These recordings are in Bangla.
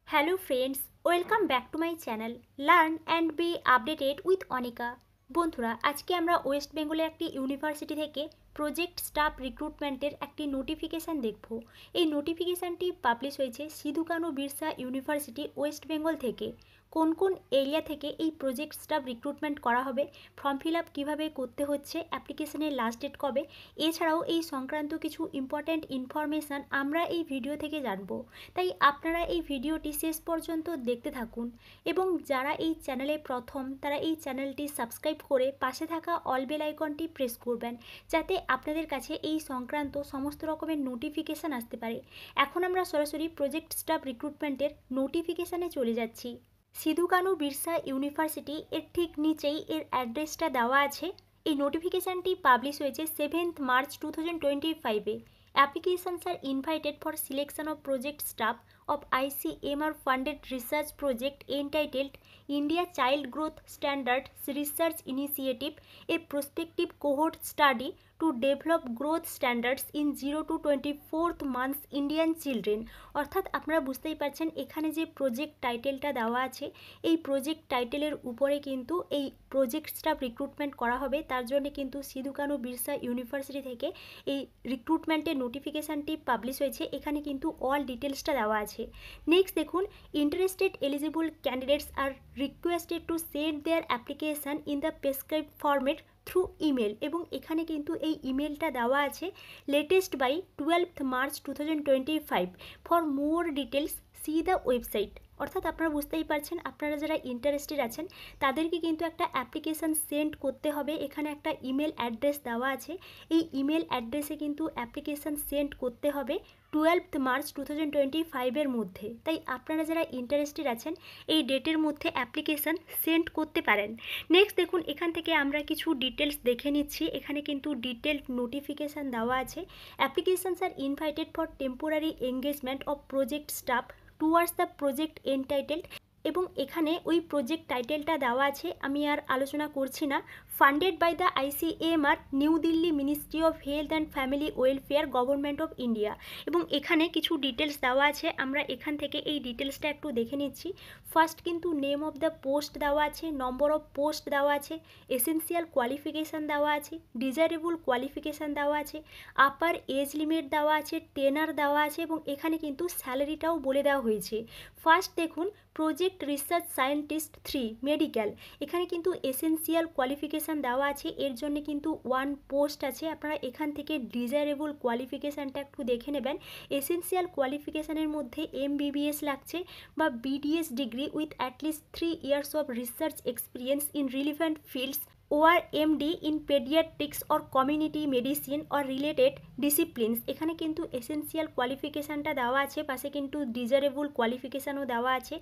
Hello friends, welcome back to my channel Learn and be updated with Anika। বন্ধুরা আজকে আমরা ওয়েস্ট বেঙ্গলের একটি ইউনিভার্সিটি থেকে প্রজেক্ট স্টাফ রিক্রুটমেন্টের একটি নোটিফিকেশান দেখব। এই নোটিফিকেশানটি পাবলিশ হয়েছে সিধু কানু বিরসা ইউনিভার্সিটি ওয়েস্ট বেঙ্গল থেকে। কোন কোন এরিয়া থেকে এই প্রজেক্ট স্টাফ রিক্রুটমেন্ট করা হবে, ফর্ম ফিল আপ কীভাবে করতে হচ্ছে, অ্যাপ্লিকেশনের লাস্ট ডেট কবে, এছাড়াও এই সংক্রান্ত কিছু ইম্পর্ট্যান্ট ইনফরমেশান আমরা এই ভিডিও থেকে জানব। তাই আপনারা এই ভিডিওটি শেষ পর্যন্ত দেখতে থাকুন এবং যারা এই চ্যানেলে প্রথম তারা এই চ্যানেলটি সাবস্ক্রাইব করে পাশে থাকা অল বেল আইকনটি প্রেস করবেন, যাতে আপনাদের কাছে এই সংক্রান্ত সমস্ত রকমের নোটিফিকেশান আসতে পারে। এখন আমরা সরাসরি প্রজেক্ট স্টাফ রিক্রুটমেন্টের নোটিফিকেশানে চলে যাচ্ছি। সিধু কানু বিরসা ইউনিভার্সিটি এর ঠিক নিচেই এর অ্যাড্রেসটা দেওয়া আছে। এই নোটিফিকেশানটি পাবলিশ হয়েছে 7th March 2025-এ। Applications are invited for selection of project staff of ICMR funded research project entitled India Child Growth Standards Research Initiative, a prospective cohort study to develop growth standards in 0 to 24th months Indian children। অর্থাৎ আপনারা বুঝতেই পারছেন এখানে যে প্রজেক্ট টাইটেলটা দেওয়া আছে, এই প্রজেক্ট টাইটেলের উপরে কিন্তু এই প্রজেক্ট স্টাফ রিক্রুটমেন্ট করা হবে। তার জন্য কিন্তু সিধু কানু বিরসা ইউনিভার্সিটি থেকে এই রিক্রুটমেন্টের নোটিফিকেশানটি পাবলিশ হয়েছে। এখানে কিন্তু অল ডিটেলসটা দেওয়া আছে। নেক্সট দেখুন, interested eligible candidates are requested to send their application in the prescribed format through email, এবং এখানে কিন্তু এই ইমেলটা দেওয়া আছে latest by 12th March 2025। For more details see the website. অর্থাৎ আপনারা বুঝতেই পারছেন আপনারা যারা ইন্টারেস্টেড আছেন তাদেরকে কিন্তু একটা অ্যাপ্লিকেশান সেন্ড করতে হবে। এখানে একটা ইমেল অ্যাড্রেস দেওয়া আছে, এই ইমেল অ্যাড্রেসে কিন্তু অ্যাপ্লিকেশান সেন্ড করতে হবে 12th March 2025-এর মধ্যে। তাই আপনারা যারা ইন্টারেস্টেড আছেন এই ডেটের মধ্যে অ্যাপ্লিকেশান সেন্ড করতে পারেন। নেক্সট দেখুন, এখান থেকে আমরা কিছু ডিটেলস দেখে নিচ্ছি। এখানে কিন্তু ডিটেলড নোটিফিকেশান দেওয়া আছে। Applications are invited for temporary engagement of project staff towards the project entitled, এবং এখানে ওই প্রজেক্ট টাইটেলটা দেওয়া আছে, আমি আর আলোচনা করছি না। Funded by the ICMR, new Delhi ministry of health and family welfare, government of India. এবং এখানে কিছু ডিটেলস দেওয়া আছে, আমরা এখান থেকে এই ডিটেলসটা একটু দেখে নিচ্ছি। ফার্স্ট কিন্তু নেম অফ দ্য পোস্ট দেওয়া আছে, নম্বর অফ পোস্ট দেওয়া আছে, এসেন্সিয়াল কোয়ালিফিকেশান দেওয়া আছে, ডিজায়ারেবল কোয়ালিফিকেশান দেওয়া আছে, আপার এজ লিমিট দেওয়া আছে, টেনার দেওয়া আছে, এবং এখানে কিন্তু স্যালারিটাও বলে দেওয়া হয়েছে। ফার্স্ট দেখুন, প্রজেক্ট রিসার্চ সায়েন্টিস্ট 3 মেডিকেল। এখানে কিন্তু এসেন্সিয়াল কোয়ালিফিকেশান দেওয়া আছে, এর জন্য কিন্তু 1 পোস্ট আছে। আপনারা এখান থেকে ডিজায়ারেবল কোয়ালিফিকেশানটা একটু দেখে নেবেন। এসেন্সিয়াল কোয়ালিফিকেশানের মধ্যে MBBS লাগছে বা BDS degree with at least 3 years of research experience in relevant fields, ORMD in paediatrics or community medicine or related disciplines. এখানে কিন্তু এসেন্সিয়াল কোয়ালিফিকেশানটা দেওয়া আছে, পাশে কিন্তু ডিজারেবল কোয়ালিফিকেশানও দেওয়া আছে।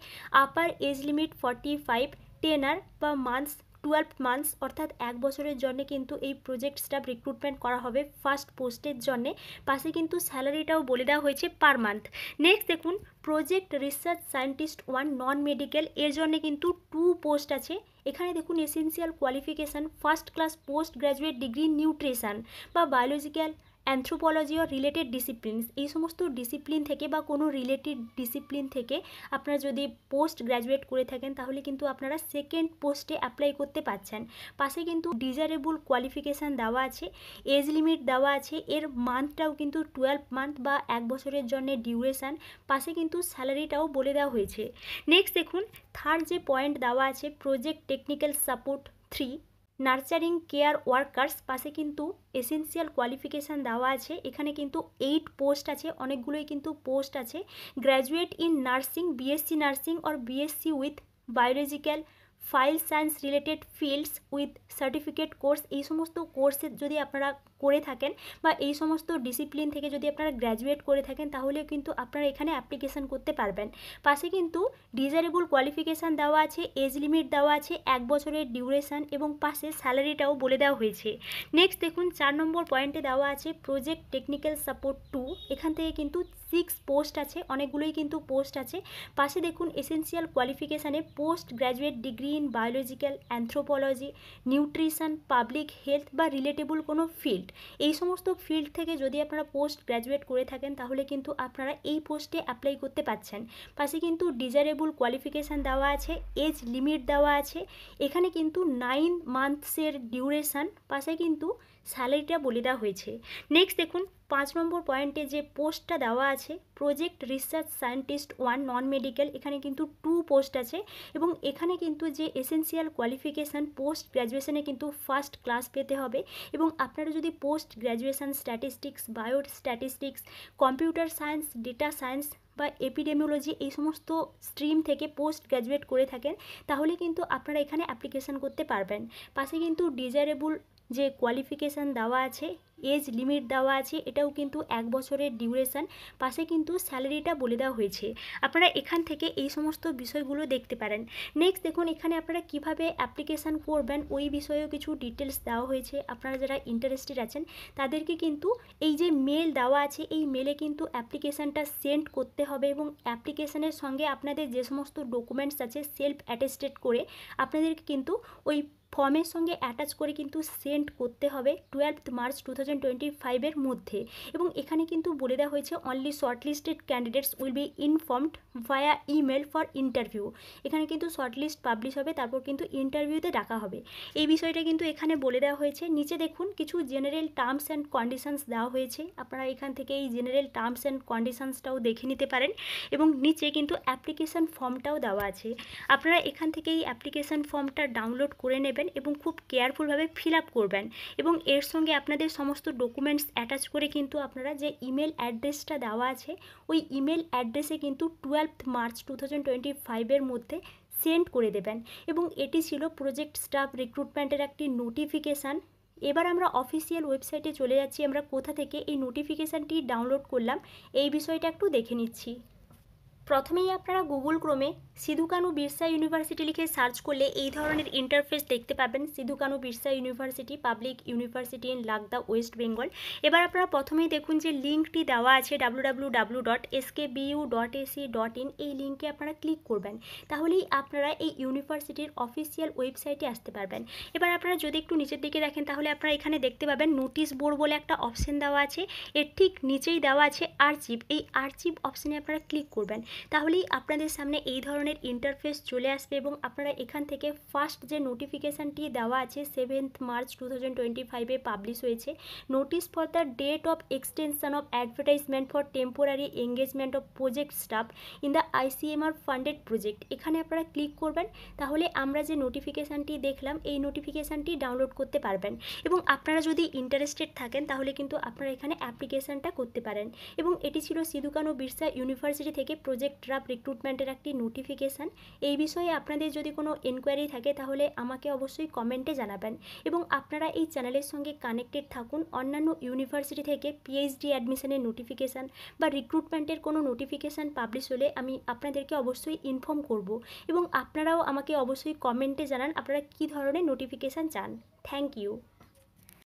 আপার এজ লিমিট 45, টেনার বা মান্থস 12 months, অর্থাৎ 1 বছরের জন্য কিন্তু এই প্রজেক্ট স্টাফ রিক্রুটমেন্ট করা হবে ফার্স্ট পোস্টের জন্যে। পাশে কিন্তু স্যালারিটাও বলে দেওয়া হয়েছে পার মান্থ। নেক্সট দেখুন, project research scientist 1 non medical, এর জন্য কিন্তু 2 পোস্ট আছে। এখানে দেখুন essential qualification first class post graduate degree nutrition বা বায়োলজিক্যাল, অ্যানথ্রোপোলজি ও রিলেটেড ডিসিপ্লিনস, এই সমস্ত ডিসিপ্লিন থেকে বা কোনো রিলেটেড ডিসিপ্লিন থেকে আপনারা যদি পোস্ট গ্র্যাজুয়েট করে থাকেন তাহলে কিন্তু আপনারা সেকেন্ড পোস্টে অ্যাপ্লাই করতে পারছেন। পাশে কিন্তু ডিজায়ারেবল কোয়ালিফিকেশান দেওয়া আছে, এজ লিমিট দেওয়া আছে, এর মান্থটাও কিন্তু 12 month বা 1 বছরের জন্য ডিউরেশান। পাশে কিন্তু স্যালারিটাও বলে দেওয়া হয়েছে। নেক্সট দেখুন, থার্ড যে পয়েন্ট দেওয়া আছে, project technical support 3 nurturing care workers, পাশে কিন্তু এসেন্সিয়াল কোয়ালিফিকেশান দেওয়া আছে। এখানে কিন্তু 8 পোস্ট আছে, অনেকগুলোই কিন্তু পোস্ট আছে। Graduate in nursing, BSc nursing or BSc with biological file science related fields with certificate course, এই সমস্ত কোর্সে যদি আপনারা করে থাকেন বা এই সমস্ত ডিসিপ্লিন থেকে যদি আপনারা গ্র্যাজুয়েট করে থাকেন তাহলে কিন্তু আপনারা এখানে অ্যাপ্লিকেশান করতে পারবেন। পাশে কিন্তু ডিজায়ারেবল কোয়ালিফিকেশান দেওয়া আছে, এজ লিমিট দেওয়া আছে, 1 বছরের ডিউরেশান, এবং পাশে স্যালারিটাও বলে দেওয়া হয়েছে। নেক্সট দেখুন, 4 নম্বর পয়েন্টে দেওয়া আছে প্রজেক্ট টেকনিক্যাল সাপোর্ট 2, এখান থেকে কিন্তু 6 পোস্ট আছে, অনেকগুলোই কিন্তু পোস্ট আছে। পাশে দেখুন এসেনশিয়াল কোয়ালিফিকেশানে post graduate degree in biological, anthropology, nutrition, public health বা রিলেটেবল কোনো ফিল্ড, এই সমস্ত ফিল্ড থেকে যদি আপনারা পোস্ট গ্র্যাজুয়েট করে থাকেন তাহলে কিন্তু আপনারা এই পোস্টে অ্যাপ্লাই করতে পারছেন। পাশে কিন্তু ডিজারেবল কোয়ালিফিকেশান দেওয়া আছে, এজ লিমিট দেওয়া আছে, এখানে কিন্তু 9 মান্থসের ডিউরেশান, পাশে কিন্তু স্যালারিটা বলে দেওয়া হয়েছে। নেক্সট দেখুন 5 নম্বর পয়েন্টে যে পোস্টটা দেওয়া আছে project research scientist 1 non medical, এখানে কিন্তু 2 পোস্ট আছে এবং এখানে কিন্তু যে এসেনশিয়াল কোয়ালিফিকেশান পোস্ট গ্র্যাজুয়েশনে কিন্তু ফার্স্ট ক্লাস পেতে হবে এবং আপনারা যদি post graduation statistics, bio statistics, computer science, data science বা এপিডেমিওলজি এই সমস্ত স্ট্রিম থেকে পোস্ট গ্র্যাজুয়েট করে থাকেন তাহলে কিন্তু আপনারা এখানে অ্যাপ্লিকেশান করতে পারবেন। পাশে কিন্তু ডিজারেবল যে কোয়ালিফিকেশান দেওয়া আছে, এজ লিমিট দেওয়া আছে, এটাও কিন্তু 1 বছরের ডিউরেশান, পাশে কিন্তু স্যালারিটা বলে দেওয়া হয়েছে। আপনারা এখান থেকে এই সমস্ত বিষয়গুলো দেখতে পারেন। নেক্সট দেখুন এখানে আপনারা কিভাবে অ্যাপ্লিকেশান করবেন ওই বিষয়েও কিছু ডিটেলস দেওয়া হয়েছে। আপনারা যারা ইন্টারেস্টেড আছেন তাদেরকে কিন্তু এই যে মেল দেওয়া আছে এই মেলে কিন্তু অ্যাপ্লিকেশানটা সেন্ড করতে হবে এবং অ্যাপ্লিকেশানের সঙ্গে আপনাদের যে সমস্ত ডকুমেন্টস আছে সেলফ অ্যাটেস্টেড করে আপনাদেরকে কিন্তু ওই ফর্মের সঙ্গে অ্যাটাচ করে কিন্তু সেন্ড করতে হবে 12 মার্চ 2025 মধ্যে। এবং এখানে কিন্তু বলে দেওয়া হয়েছে only shortlisted candidates will be informed via email for interview. এখানে কিন্তু শর্টলিস্ট পাবলিশ হবে, তারপর কিন্তু ইন্টারভিউতে ডাকা হবে, এই বিষয়টা কিন্তু এখানে বলে দেওয়া হয়েছে। নিচে দেখুন কিছু জেনারেল টার্মস অ্যান্ড কন্ডিশনস দেওয়া হয়েছে, আপনারা এখান থেকে এই জেনারেল টার্মস অ্যান্ড কন্ডিশনসটাও দেখে নিতে পারেন এবং নিচে কিন্তু অ্যাপ্লিকেশান ফর্মটাও দেওয়া আছে। আপনারা এখান থেকে এই অ্যাপ্লিকেশান ফর্মটা ডাউনলোড করে নেবেন এবং খুব কেয়ারফুলভাবে ফিল আপ করবেন এবং এর সঙ্গে আপনাদের সমস্ত ডকুমেন্টস অ্যাটাচ করে কিন্তু আপনারা যে ইমেল অ্যাড্রেসটা দেওয়া আছে ওই ইমেল অ্যাড্রেসে কিন্তু 12 মার্চ 2025 মধ্যে সেন্ড করে দেবেন। এবং এটি ছিল প্রজেক্ট স্টাফ রিক্রুটমেন্টের একটি নোটিফিকেশান। এবার আমরা অফিসিয়াল ওয়েবসাইটে চলে যাচ্ছি, আমরা কোথা থেকে এই নোটিফিকেশানটি ডাউনলোড করলাম এই বিষয়টা একটু দেখে নিচ্ছি। প্রথমেই আপনারা গুগল ক্রোমে সিধু কানু বিরসা ইউনিভার্সিটি লিখে সার্চ করলে এই ধরনের ইন্টারফেস দেখতে পাবেন, Sidho Kanhu Birsha university public university in লাগদা ওয়েস্ট বেঙ্গল। এবার আপনারা প্রথমেই দেখুন যে লিঙ্কটি দেওয়া আছে www.skbu.ac.in, এই লিঙ্কে আপনারা ক্লিক করবেন, তাহলেই আপনারা এই ইউনিভার্সিটির অফিসিয়াল ওয়েবসাইটে আসতে পারবেন। এবার আপনারা যদি একটু নিচের দিকে দেখেন তাহলে আপনারা এখানে দেখতে পাবেন নোটিশ বোর্ড বলে একটা অপশন দেওয়া আছে, এর ঠিক নিচেই দেওয়া আছে আর্চিভ, এই আর্চিভ অপশানে আপনারা ক্লিক করবেন, তাহলেই আপনাদের সামনে এই ধরনের ইন্টারফেস চলে আসবে এবং আপনারা এখান থেকে ফার্স্ট যে নোটিফিকেশানটি দেওয়া আছে 7 মার্চ 2025 পাবলিশ হয়েছে, notice for the date of extension of advertisement for temporary engagement of project staff in the ICMR funded project, এখানে আপনারা ক্লিক করবেন, তাহলে আমরা যে নোটিফিকেশানটি দেখলাম এই নোটিফিকেশানটি ডাউনলোড করতে পারবেন এবং আপনারা যদি ইন্টারেস্টেড থাকেন তাহলে কিন্তু আপনারা এখানে অ্যাপ্লিকেশানটা করতে পারেন। এবং এটি ছিল সিধু কানু বিরসা ইউনিভার্সিটি থেকে প্রজেক্ট ড্রাফট রিক্রুটমেন্টের একটি নোটিফিকেশান। এই বিষয়ে আপনাদের যদি কোনো এনকোয়ারি থাকে তাহলে আমাকে অবশ্যই কমেন্টে জানাবেন এবং আপনারা এই চ্যানেলের সঙ্গে কানেক্টেড থাকুন। অন্যান্য ইউনিভার্সিটি থেকে PhD অ্যাডমিশনের নোটিফিকেশান বা রিক্রুটমেন্টের কোনো নোটিফিকেশান পাবলিশ হলে আমি আপনাদেরকে অবশ্যই ইনফর্ম করব এবং আপনারাও আমাকে অবশ্যই কমেন্টে জানান আপনারা কী ধরনের নোটিফিকেশান চান। Thank you.